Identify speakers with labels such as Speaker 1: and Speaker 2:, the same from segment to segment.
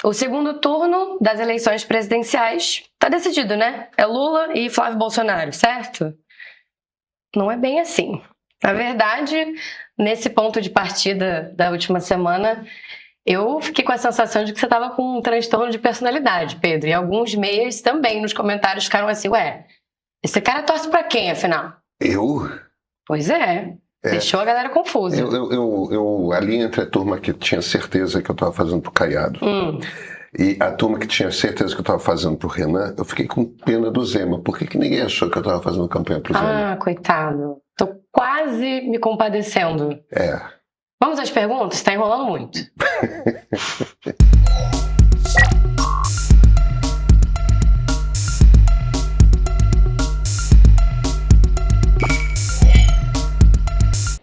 Speaker 1: O segundo turno das eleições presidenciais tá decidido, né? É Lula e Flávio Bolsonaro, certo? Não é bem assim. Na verdade, nesse ponto de partida da última semana, eu fiquei com a sensação de que você estava com um transtorno de personalidade, Pedro. E alguns meias também nos comentários ficaram assim, ué, esse cara torce pra quem, afinal?
Speaker 2: Eu?
Speaker 1: Pois é. Deixou a galera confusa.
Speaker 2: Eu ali entre a turma que tinha certeza que eu estava fazendo pro Caiado e a turma que tinha certeza que eu estava fazendo pro Renan, eu fiquei com pena do Zema. Por que ninguém achou que eu estava fazendo campanha pro Zema?
Speaker 1: Ah, coitado. Tô quase me compadecendo. Vamos às perguntas? Tá enrolando muito.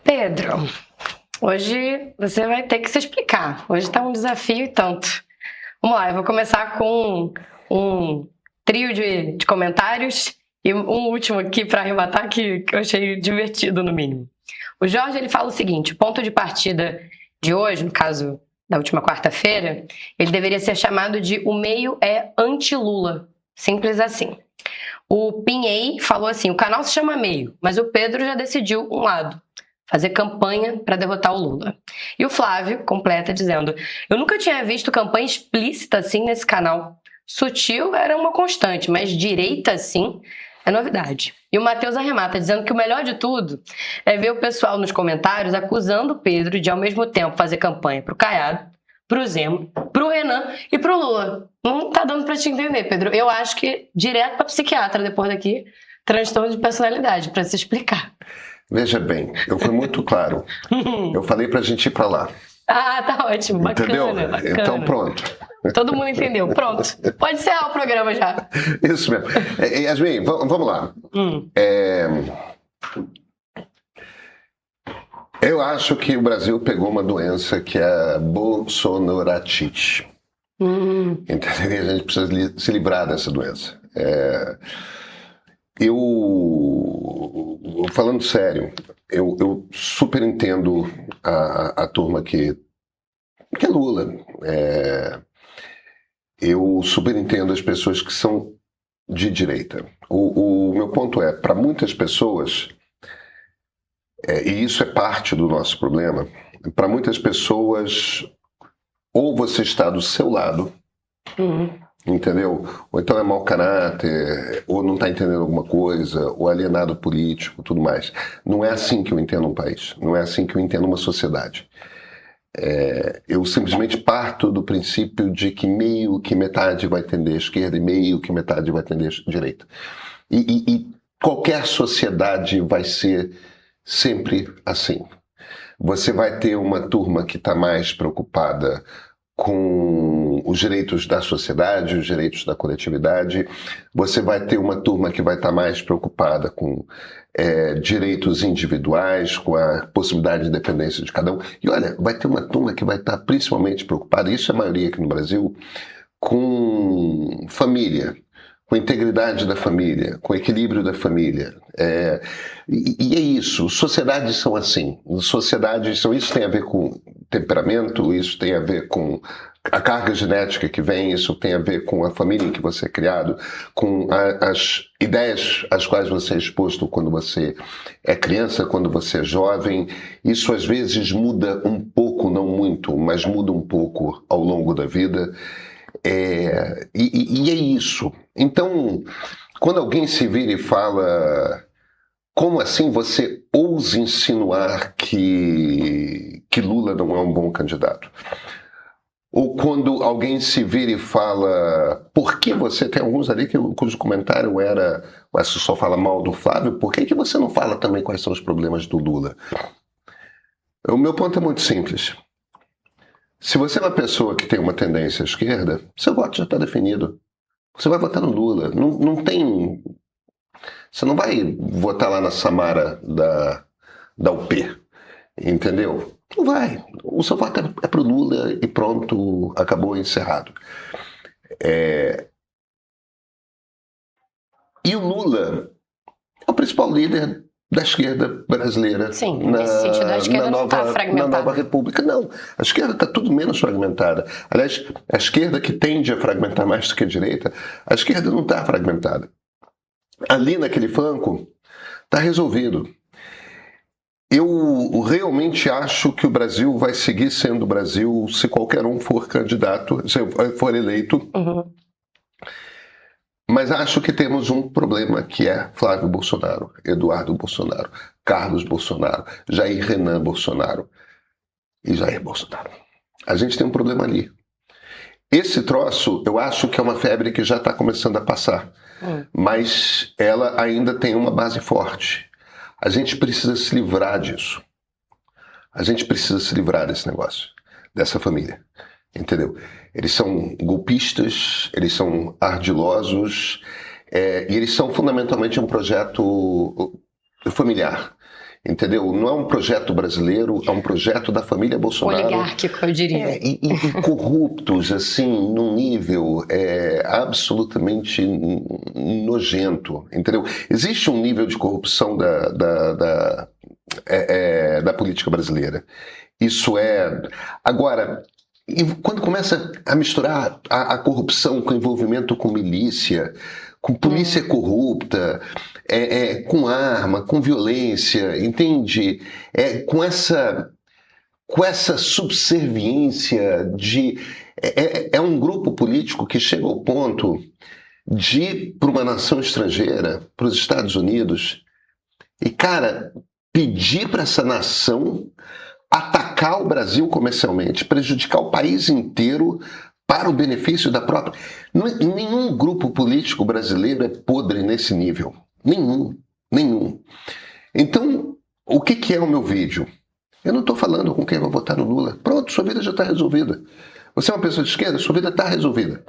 Speaker 1: Pedro, hoje você vai ter que se explicar. Hoje tá um desafio e tanto. Vamos lá, eu vou começar com um trio de comentários e um último aqui para arrematar que eu achei divertido, no mínimo. O Jorge, ele fala o seguinte: o ponto de partida de hoje, no caso da última quarta-feira, ele deveria ser chamado de "o meio é anti-Lula". Simples assim. O Pinhei falou assim: o canal se chama Meio, mas o Pedro já decidiu um lado. Fazer campanha para derrotar o Lula. E o Flávio completa dizendo: eu nunca tinha visto campanha explícita assim nesse canal. Sutil era uma constante, mas direita assim é novidade. E o Matheus arremata dizendo que o melhor de tudo é ver o pessoal nos comentários acusando o Pedro de ao mesmo tempo fazer campanha pro Caiado, pro Zema, pro Renan e pro Lula. Não tá dando para te entender, Pedro. Eu acho que direto pra psiquiatra depois daqui, transtorno de personalidade, para se explicar.
Speaker 2: Veja bem, eu fui muito claro. Eu falei pra gente ir pra lá.
Speaker 1: Ah, tá ótimo, bacana,
Speaker 2: entendeu?
Speaker 1: Bacana.
Speaker 2: Então pronto.
Speaker 1: Todo mundo entendeu, pronto. Pode encerrar o programa já.
Speaker 2: Isso mesmo. Yasmin, vamos lá. Eu acho que o Brasil pegou uma doença que é a bolsonaratite. Entendeu? E a gente precisa se livrar dessa doença. Falando sério, eu super entendo a turma que é Lula. Eu super entendo as pessoas que são de direita. O meu ponto é, para muitas pessoas, e isso é parte do nosso problema, para muitas pessoas, ou você está do seu lado, entendeu? Ou então é mau caráter, ou não está entendendo alguma coisa, ou alienado político, tudo mais. Não é assim que eu entendo um país, não é assim que eu entendo uma sociedade. Eu simplesmente parto do princípio de que meio que metade vai tender à esquerda e meio que metade vai tender à direita. E qualquer sociedade vai ser sempre assim. Você vai ter uma turma que está mais preocupada com os direitos da sociedade, os direitos da coletividade. Você vai ter uma turma que vai estar mais preocupada com direitos individuais, com a possibilidade de independência de cada um. E olha, vai ter uma turma que vai estar principalmente preocupada, isso é a maioria aqui no Brasil, com família, com a integridade da família, com o equilíbrio da família. E é isso, sociedades são assim. Isso tem a ver com temperamento, isso tem a ver com a carga genética que vem, isso tem a ver com a família em que você é criado, com as ideias às quais você é exposto quando você é criança, quando você é jovem. Isso às vezes muda um pouco, não muito, mas muda um pouco ao longo da vida. E é isso. Então, quando alguém se vira e fala: como assim você ousa insinuar que Lula não é um bom candidato? Ou quando alguém se vira e fala: por que você... Tem alguns ali cujo comentário era: você só fala mal do Flávio, por que você não fala também quais são os problemas do Lula? O meu ponto é muito simples. Se você é uma pessoa que tem uma tendência à esquerda, seu voto já está definido. Você vai votar no Lula. Não tem... Você não vai votar lá na Samara da UP, entendeu? Não vai. O seu voto é pro Lula e pronto, acabou, encerrado. E o Lula é o principal líder da esquerda brasileira.
Speaker 1: Sim, nesse sentido, a esquerda não está fragmentada.
Speaker 2: Na nova república, não. A esquerda está tudo menos fragmentada. Aliás, a esquerda que tende a fragmentar mais do que a direita, a esquerda não está fragmentada. Ali naquele flanco, está resolvido. Eu realmente acho que o Brasil vai seguir sendo o Brasil se qualquer um for candidato, se for eleito.
Speaker 1: Uhum.
Speaker 2: Mas acho que temos um problema que é Flávio Bolsonaro, Eduardo Bolsonaro, Carlos Bolsonaro, Jair Renan Bolsonaro e Jair Bolsonaro. A gente tem um problema ali. Esse troço, eu acho que é uma febre que já está começando a passar, mas ela ainda tem uma base forte. A gente precisa se livrar disso. A gente precisa se livrar desse negócio, dessa família. Entendeu? Eles são golpistas, eles são ardilosos, e eles são fundamentalmente um projeto familiar. Entendeu? Não é um projeto brasileiro, é um projeto da família Bolsonaro.
Speaker 1: Oligárquico, eu diria.
Speaker 2: E corruptos, assim, num nível absolutamente nojento, entendeu? Existe um nível de corrupção da política brasileira. Isso é... Agora, e quando começa a misturar a corrupção com envolvimento com milícia, com polícia corrupta, com arma, com violência, entende? Com essa subserviência de... É um grupo político que chega ao ponto de ir para uma nação estrangeira, para os Estados Unidos, e, cara, pedir para essa nação atacar o Brasil comercialmente, prejudicar o país inteiro para o benefício da própria... Nenhum grupo político brasileiro é podre nesse nível. Nenhum. Então, o que é o meu vídeo? Eu não estou falando com quem vai votar no Lula. Pronto, sua vida já está resolvida. Você é uma pessoa de esquerda, sua vida está resolvida.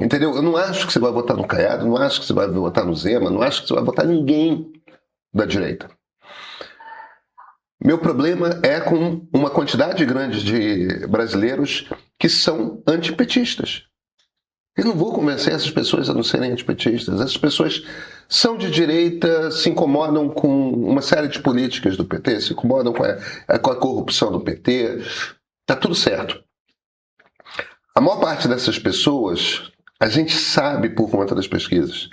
Speaker 2: Entendeu? Eu não acho que você vai votar no Caiado, não acho que você vai votar no Zema, não acho que você vai votar ninguém da direita. Meu problema é com uma quantidade grande de brasileiros que são antipetistas. Eu não vou convencer essas pessoas a não serem antipetistas. Essas pessoas são de direita, se incomodam com uma série de políticas do PT, se incomodam com a corrupção do PT. Tá tudo certo. A maior parte dessas pessoas, a gente sabe por conta das pesquisas.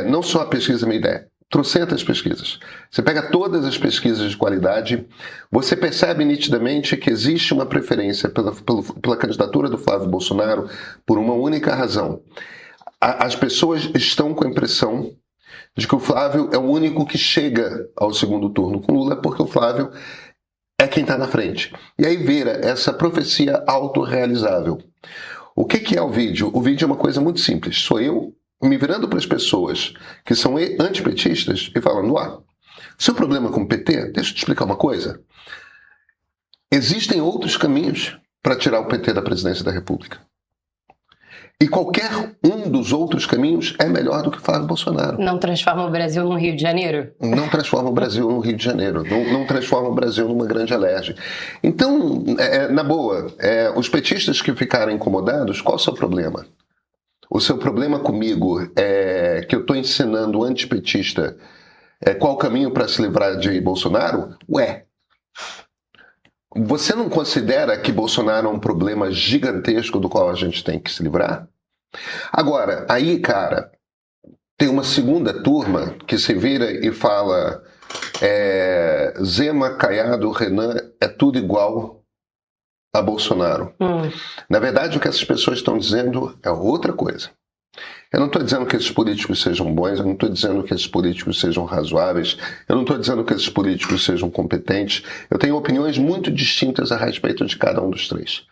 Speaker 2: Não só a pesquisa Minha Ideia. Trocentas pesquisas. Você pega todas as pesquisas de qualidade, você percebe nitidamente que existe uma preferência pela candidatura do Flávio Bolsonaro por uma única razão. As pessoas estão com a impressão de que o Flávio é o único que chega ao segundo turno com Lula, porque o Flávio é quem está na frente. E aí vira essa profecia autorrealizável. O que é o vídeo? O vídeo é uma coisa muito simples. Sou eu me virando para as pessoas que são antipetistas e falando, seu problema com o PT, deixa eu te explicar uma coisa. Existem outros caminhos para tirar o PT da presidência da República. E qualquer um dos outros caminhos é melhor do que Flávio Bolsonaro.
Speaker 1: Não transforma o Brasil num Rio de Janeiro?
Speaker 2: Não transforma o Brasil num Rio de Janeiro. Não transforma o Brasil numa grande alerge. Então, na boa, os petistas que ficarem incomodados, qual é o seu problema? O seu problema comigo é que eu estou ensinando o antipetista qual o caminho para se livrar de Bolsonaro? Você não considera que Bolsonaro é um problema gigantesco do qual a gente tem que se livrar? Agora, aí, cara, tem uma segunda turma que se vira e fala Zema, Caiado, Renan, é tudo igual a Bolsonaro. Na verdade, o que essas pessoas estão dizendo é outra coisa. Eu não estou dizendo que esses políticos sejam bons, eu não estou dizendo que esses políticos sejam razoáveis, eu não estou dizendo que esses políticos sejam competentes. Eu tenho opiniões muito distintas a respeito de cada um dos três.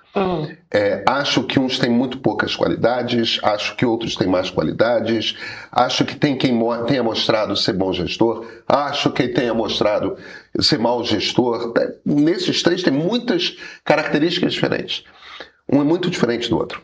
Speaker 2: Acho que uns têm muito poucas qualidades, acho que outros têm mais qualidades, acho que tem quem tenha mostrado ser bom gestor, acho que tenha mostrado ser mau gestor. Nesses três tem muitas características diferentes. Um é muito diferente do outro.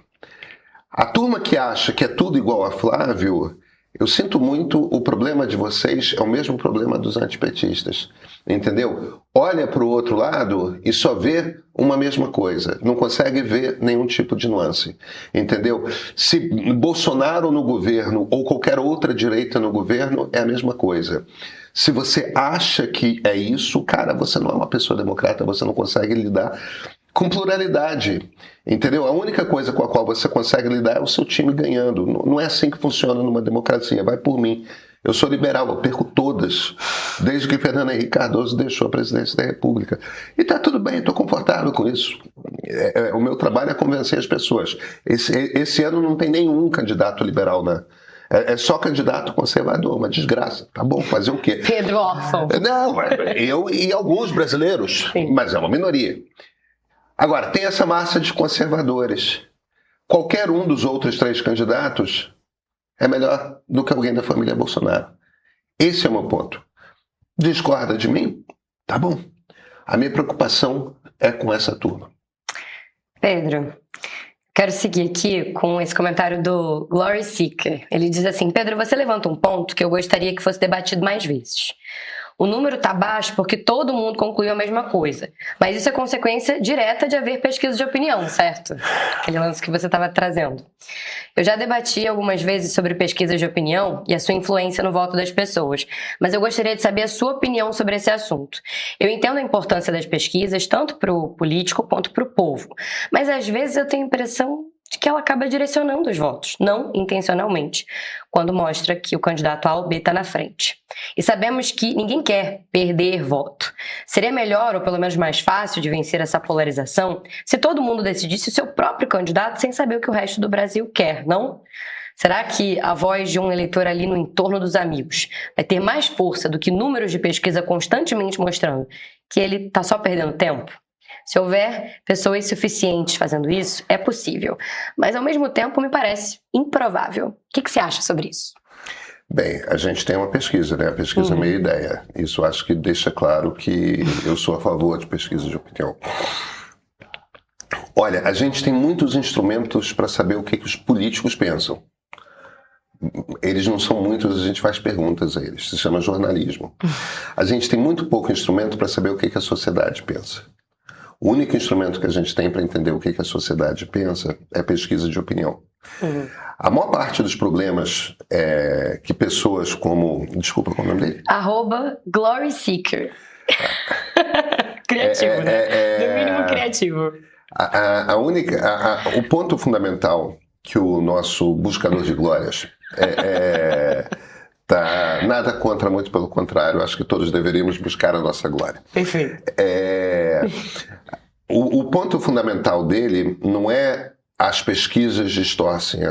Speaker 2: A turma que acha que é tudo igual a Flávio, Eu sinto muito, o problema de vocês é o mesmo problema dos antipetistas, entendeu? Olha para o outro lado e só vê uma mesma coisa, não consegue ver nenhum tipo de nuance, entendeu? Se Bolsonaro no governo ou qualquer outra direita no governo, é a mesma coisa. Se você acha que é isso, cara, você não é uma pessoa democrata, você não consegue lidar com pluralidade, entendeu? A única coisa com a qual você consegue lidar é o seu time ganhando. Não é assim que funciona numa democracia, vai por mim. Eu sou liberal, eu perco todas, desde que Fernando Henrique Cardoso deixou a presidência da República. E tá tudo bem, estou confortável com isso. O meu trabalho é convencer as pessoas. Esse ano não tem nenhum candidato liberal, né? É só candidato conservador, uma desgraça. Tá bom, fazer o quê?
Speaker 1: Pedro órfão.
Speaker 2: Não, eu e alguns brasileiros, sim, mas é uma minoria. Agora, tem essa massa de conservadores. Qualquer um dos outros 3 candidatos é melhor do que alguém da família Bolsonaro. Esse é o meu ponto. Discorda de mim? Tá bom. A minha preocupação é com essa turma.
Speaker 1: Pedro, quero seguir aqui com esse comentário do Glory Seeker. Ele diz assim: Pedro, você levanta um ponto que eu gostaria que fosse debatido mais vezes. O número está baixo porque todo mundo concluiu a mesma coisa. Mas isso é consequência direta de haver pesquisa de opinião, certo? Aquele lance que você estava trazendo. Eu já debati algumas vezes sobre pesquisas de opinião e a sua influência no voto das pessoas, mas eu gostaria de saber a sua opinião sobre esse assunto. Eu entendo a importância das pesquisas, tanto para o político quanto para o povo, mas às vezes eu tenho a impressão de que ela acaba direcionando os votos, não intencionalmente, quando mostra que o candidato A ou B está na frente. E sabemos que ninguém quer perder voto. Seria melhor, ou pelo menos mais fácil, de vencer essa polarização se todo mundo decidisse o seu próprio candidato sem saber o que o resto do Brasil quer, não? Será que a voz de um eleitor ali no entorno dos amigos vai ter mais força do que números de pesquisa constantemente mostrando que ele está só perdendo tempo? Se houver pessoas suficientes fazendo isso, é possível. Mas, ao mesmo tempo, me parece improvável. O que você acha sobre isso?
Speaker 2: Bem, a gente tem uma pesquisa, né? A pesquisa é meia ideia. Isso acho que deixa claro que eu sou a favor de pesquisa de opinião. Olha, a gente tem muitos instrumentos para saber o que os políticos pensam. Eles não são muitos, a gente faz perguntas a eles. Se chama jornalismo. A gente tem muito pouco instrumento para saber o que a sociedade pensa. O único instrumento que a gente tem para entender o que a sociedade pensa é pesquisa de opinião. A maior parte dos problemas que pessoas como... Desculpa, qual é o nome dele?
Speaker 1: @GlorySeeker. Criativo, né? No mínimo criativo.
Speaker 2: O ponto fundamental que o nosso buscador de glórias tá nada contra, muito pelo contrário, acho que todos deveríamos buscar a nossa glória.
Speaker 1: Perfeito.
Speaker 2: O ponto fundamental dele não é as pesquisas distorcem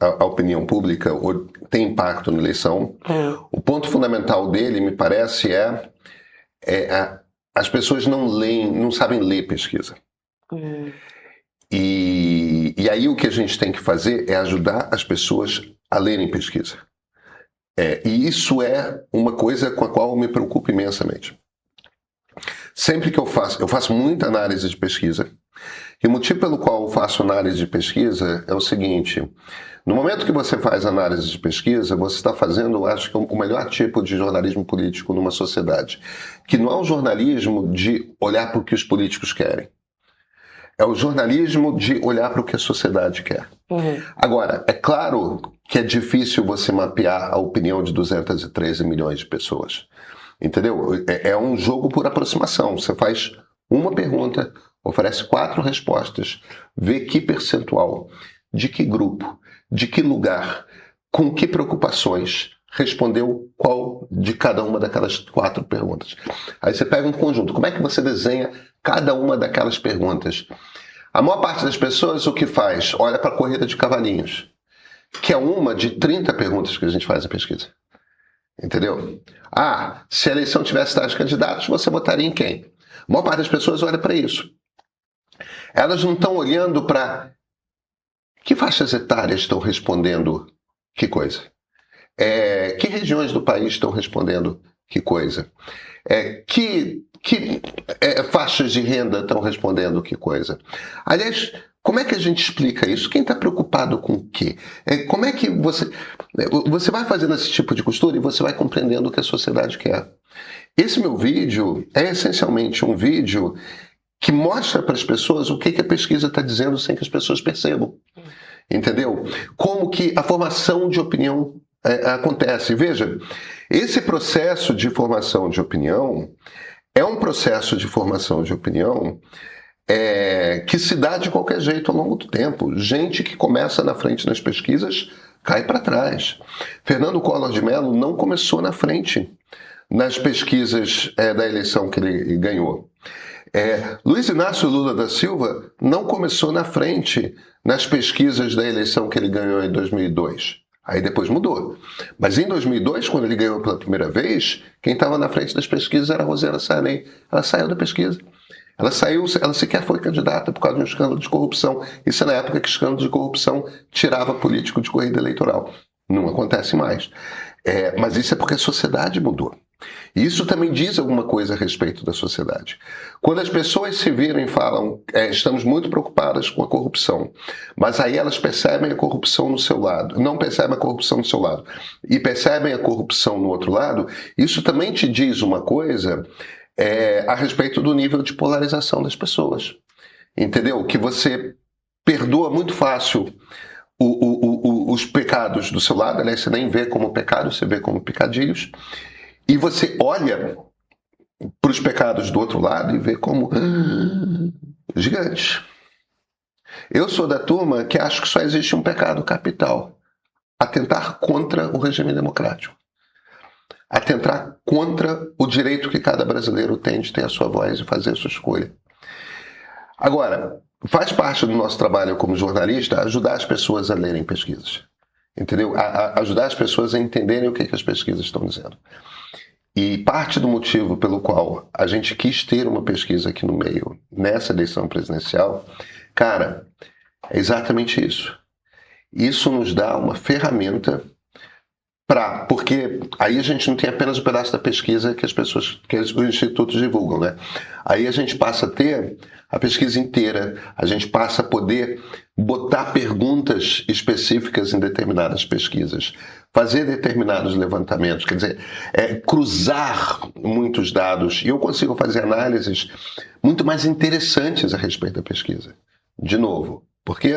Speaker 2: a opinião pública ou tem impacto na eleição. O ponto fundamental dele, me parece, as pessoas não sabem ler pesquisa. E aí o que a gente tem que fazer é ajudar as pessoas a lerem pesquisa. E isso é uma coisa com a qual eu me preocupo imensamente. Sempre que eu faço muita análise de pesquisa. E o motivo pelo qual eu faço análise de pesquisa é o seguinte: no momento que você faz análise de pesquisa, você está fazendo, acho que, o melhor tipo de jornalismo político numa sociedade. Que não é um jornalismo de olhar para o que os políticos querem. É o jornalismo de olhar para o que a sociedade quer. Agora, é claro que é difícil você mapear a opinião de 213 milhões de pessoas. Entendeu? É um jogo por aproximação. Você faz uma pergunta, oferece 4 respostas, vê que percentual, de que grupo, de que lugar, com que preocupações respondeu qual de cada uma daquelas 4 perguntas. Aí você pega um conjunto. Como é que você desenha cada uma daquelas perguntas? A maior parte das pessoas o que faz? Olha para a corrida de cavalinhos, que é uma de 30 perguntas que a gente faz em pesquisa. Entendeu? Se a eleição tivesse tais candidatos, você votaria em quem? A maior parte das pessoas olha para isso. Elas não estão olhando para que faixas etárias estão respondendo que coisa. Que regiões do país estão respondendo que coisa. Que faixas de renda estão respondendo que coisa? Aliás, como é que a gente explica isso? Quem está preocupado com o quê? Como é que você vai fazendo esse tipo de costura e você vai compreendendo o que a sociedade quer? Esse meu vídeo é essencialmente um vídeo que mostra para as pessoas o que a pesquisa está dizendo sem que as pessoas percebam. Entendeu? Como que a formação de opinião acontece. Veja, esse processo de formação de opinião é um processo de formação de opinião que se dá de qualquer jeito ao longo do tempo. Gente que começa na frente nas pesquisas cai para trás. Fernando Collor de Mello não começou na frente nas pesquisas da eleição que ele ganhou. Luiz Inácio Lula da Silva não começou na frente nas pesquisas da eleição que ele ganhou em 2002. Aí depois mudou. Mas em 2002, quando ele ganhou pela primeira vez, quem estava na frente das pesquisas era a Rosiana Sarney. Ela saiu da pesquisa. Ela sequer foi candidata por causa de um escândalo de corrupção. Isso é na época que escândalo de corrupção tirava político de corrida eleitoral. Não acontece mais. Mas isso é porque a sociedade mudou. E isso também diz alguma coisa a respeito da sociedade. Quando as pessoas se viram e falam, estamos muito preocupadas com a corrupção, mas aí elas percebem a corrupção no seu lado, não percebem a corrupção no seu lado, e percebem a corrupção no outro lado, isso também te diz uma coisa a respeito do nível de polarização das pessoas. Entendeu? Que você perdoa muito fácil os pecados do seu lado, aliás, você nem vê como pecado, você vê como pecadilhos, e você olha para os pecados do outro lado e vê como gigantes. Eu sou da turma que acho que só existe um pecado capital: atentar contra o regime democrático. Atentar contra o direito que cada brasileiro tem de ter a sua voz e fazer a sua escolha. Agora, faz parte do nosso trabalho como jornalista ajudar as pessoas a lerem pesquisas. Entendeu? Ajudar as pessoas a entenderem o que as pesquisas estão dizendo. E parte do motivo pelo qual a gente quis ter uma pesquisa aqui no meio, nessa eleição presidencial, cara, é exatamente isso. Isso nos dá uma ferramenta porque aí a gente não tem apenas o pedaço da pesquisa que os institutos divulgam, né? Aí a gente passa a ter a pesquisa inteira, a gente passa a poder botar perguntas específicas em determinadas pesquisas, fazer determinados levantamentos, quer dizer, cruzar muitos dados, e eu consigo fazer análises muito mais interessantes a respeito da pesquisa. De novo, por quê?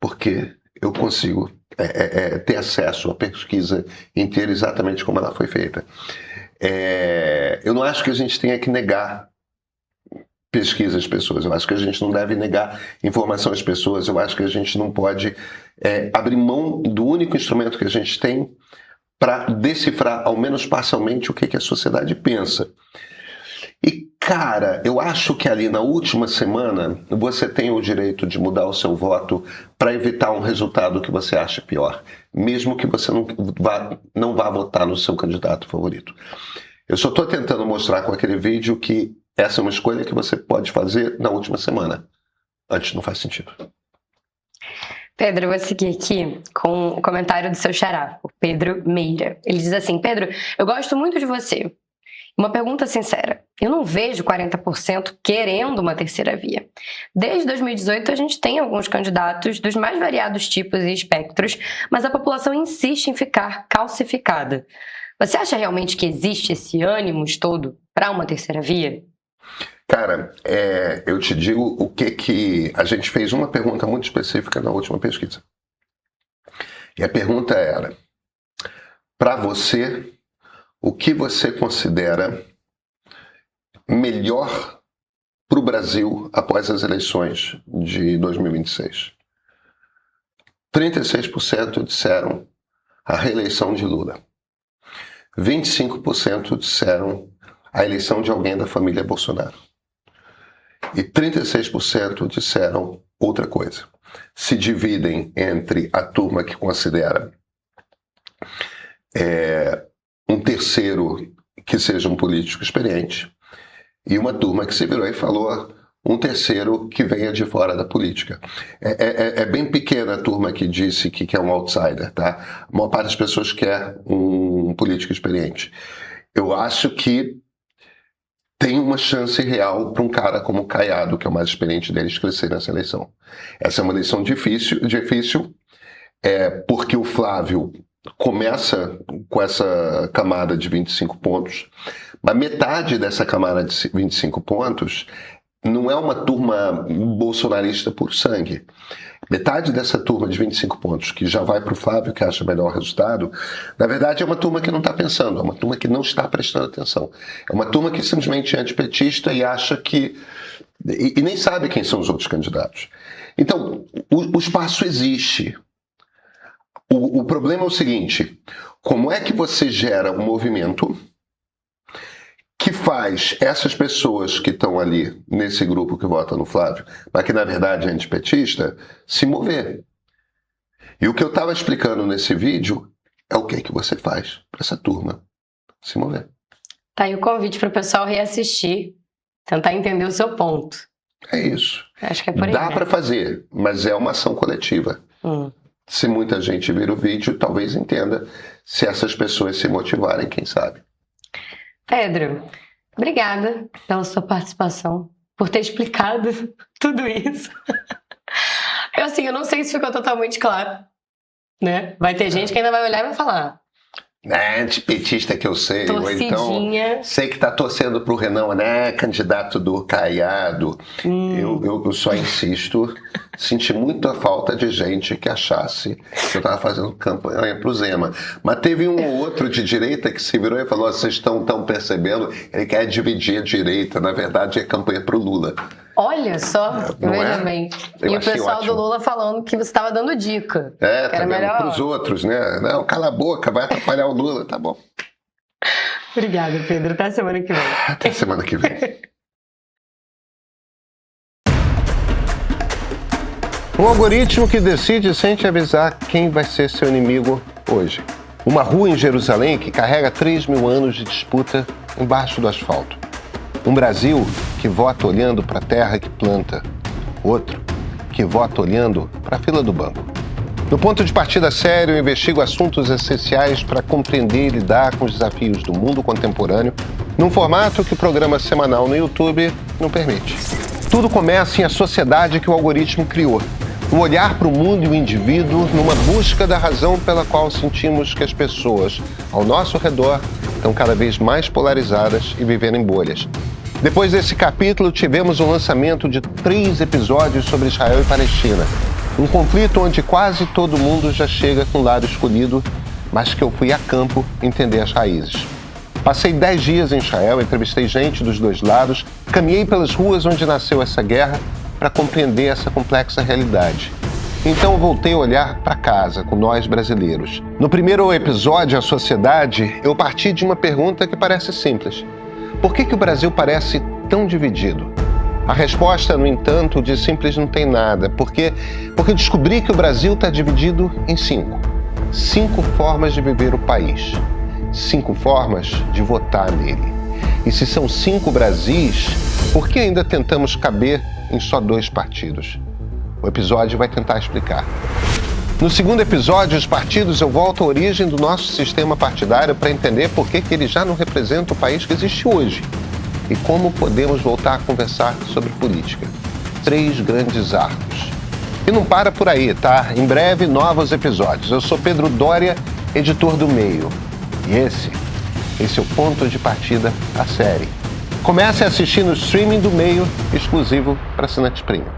Speaker 2: Porque eu consigo ter acesso à pesquisa inteira exatamente como ela foi feita. Eu não acho que a gente tenha que negar pesquisa às pessoas, eu acho que a gente não deve negar informação às pessoas, eu acho que a gente não pode abrir mão do único instrumento que a gente tem para decifrar, ao menos parcialmente, o que a sociedade pensa. E, cara, eu acho que ali na última semana você tem o direito de mudar o seu voto para evitar um resultado que você acha pior, mesmo que você não vá votar no seu candidato favorito. Eu só estou tentando mostrar com aquele vídeo que essa é uma escolha que você pode fazer na última semana. Antes não faz sentido.
Speaker 1: Pedro, eu vou seguir aqui com o comentário do seu xará, o Pedro Meira. Ele diz assim: Pedro, eu gosto muito de você. Uma pergunta sincera. Eu não vejo 40% querendo uma terceira via. Desde 2018, a gente tem alguns candidatos dos mais variados tipos e espectros, mas a população insiste em ficar calcificada. Você acha realmente que existe esse ânimo todo para uma terceira via?
Speaker 2: Cara, eu te digo o que a gente fez uma pergunta muito específica na última pesquisa. E a pergunta era: para você, o que você considera melhor para o Brasil após as eleições de 2026? 36% disseram a reeleição de Lula. 25% disseram a eleição de alguém da família Bolsonaro. E 36% disseram outra coisa. Se dividem entre a turma que considera um terceiro que seja um político experiente e uma turma que se virou e falou um terceiro que venha de fora da política. É bem pequena a turma que disse que quer um outsider, tá? A maior parte das pessoas quer um político experiente. Eu acho que tem uma chance real para um cara como o Caiado, que é o mais experiente deles, crescer nessa eleição. Essa é uma eleição difícil, porque o Flávio começa com essa camada de 25 pontos, mas metade dessa camada de 25 pontos não é uma turma bolsonarista por sangue. Metade dessa turma de 25 pontos, que já vai para o Flávio, que acha melhor resultado, na verdade é uma turma que não está pensando, é uma turma que não está prestando atenção. É uma turma que simplesmente é antipetista e acha que... E nem sabe quem são os outros candidatos. Então, o espaço existe. O problema é o seguinte: como é que você gera um movimento que faz essas pessoas que estão ali nesse grupo que vota no Flávio, mas que na verdade é antipetista, se mover? E o que eu estava explicando nesse vídeo é o que você faz para essa turma se mover.
Speaker 1: Tá aí o convite para o pessoal reassistir, tentar entender o seu ponto.
Speaker 2: É isso.
Speaker 1: Acho que é por aí.
Speaker 2: Dá para fazer, mas é uma ação coletiva. Se muita gente vir o vídeo, talvez entenda. Se essas pessoas se motivarem, quem sabe.
Speaker 1: Pedro, obrigada pela sua participação, por ter explicado tudo isso. Eu não sei se ficou totalmente claro, né? Vai ter gente que ainda vai olhar e vai falar.
Speaker 2: É antipetista que eu sei,
Speaker 1: Torcidinha.
Speaker 2: Ou então sei que tá torcendo pro Renan, né? Candidato do Caiado. Eu só insisto, senti muita falta de gente que achasse que eu tava fazendo campanha pro Zema. Mas teve um ou outro de direita que se virou e falou: vocês estão percebendo, ele quer dividir a direita, na verdade é campanha pro Lula.
Speaker 1: Olha só, veja bem. E o pessoal do Lula falando que você estava dando dica.
Speaker 2: Tá vendo? Melhor pros outros, né? Não, cala a boca, vai atrapalhar o Lula, tá bom.
Speaker 1: Obrigada, Pedro. Até semana que vem.
Speaker 2: Até semana que vem. Um algoritmo que decide sem te avisar quem vai ser seu inimigo hoje. Uma rua em Jerusalém que carrega 3.000 anos de disputa embaixo do asfalto. Um Brasil que vota olhando para a terra que planta. Outro que vota olhando para a fila do banco. No ponto de partida sério, eu investigo assuntos essenciais para compreender e lidar com os desafios do mundo contemporâneo, num formato que o programa semanal no YouTube não permite. Tudo começa em A Sociedade que o Algoritmo criou. Um olhar para o mundo e o indivíduo numa busca da razão pela qual sentimos que as pessoas ao nosso redor estão cada vez mais polarizadas e vivendo em bolhas. Depois desse capítulo, tivemos o lançamento de 3 episódios sobre Israel e Palestina. Um conflito onde quase todo mundo já chega com o lado escolhido, mas que eu fui a campo entender as raízes. Passei 10 dias em Israel, entrevistei gente dos dois lados, caminhei pelas ruas onde nasceu essa guerra para compreender essa complexa realidade. Então eu voltei a olhar para casa, com nós brasileiros. No primeiro episódio, A Sociedade, eu parti de uma pergunta que parece simples. Por que o Brasil parece tão dividido? A resposta, no entanto, de simples não tem nada. Porque eu descobri que o Brasil está dividido em 5. 5 formas de viver o país. 5 formas de votar nele. E se são 5 Brasis, por que ainda tentamos caber em só 2 partidos? O episódio vai tentar explicar. No segundo episódio, Os Partidos, eu volto à origem do nosso sistema partidário para entender por que ele já não representa o país que existe hoje e como podemos voltar a conversar sobre política. 3 grandes arcos. E não para por aí, tá? Em breve, novos episódios. Eu sou Pedro Doria, editor do Meio. E esse é o Ponto de Partida, a série. Comece a assistir no streaming do Meio, exclusivo para assinantes premium.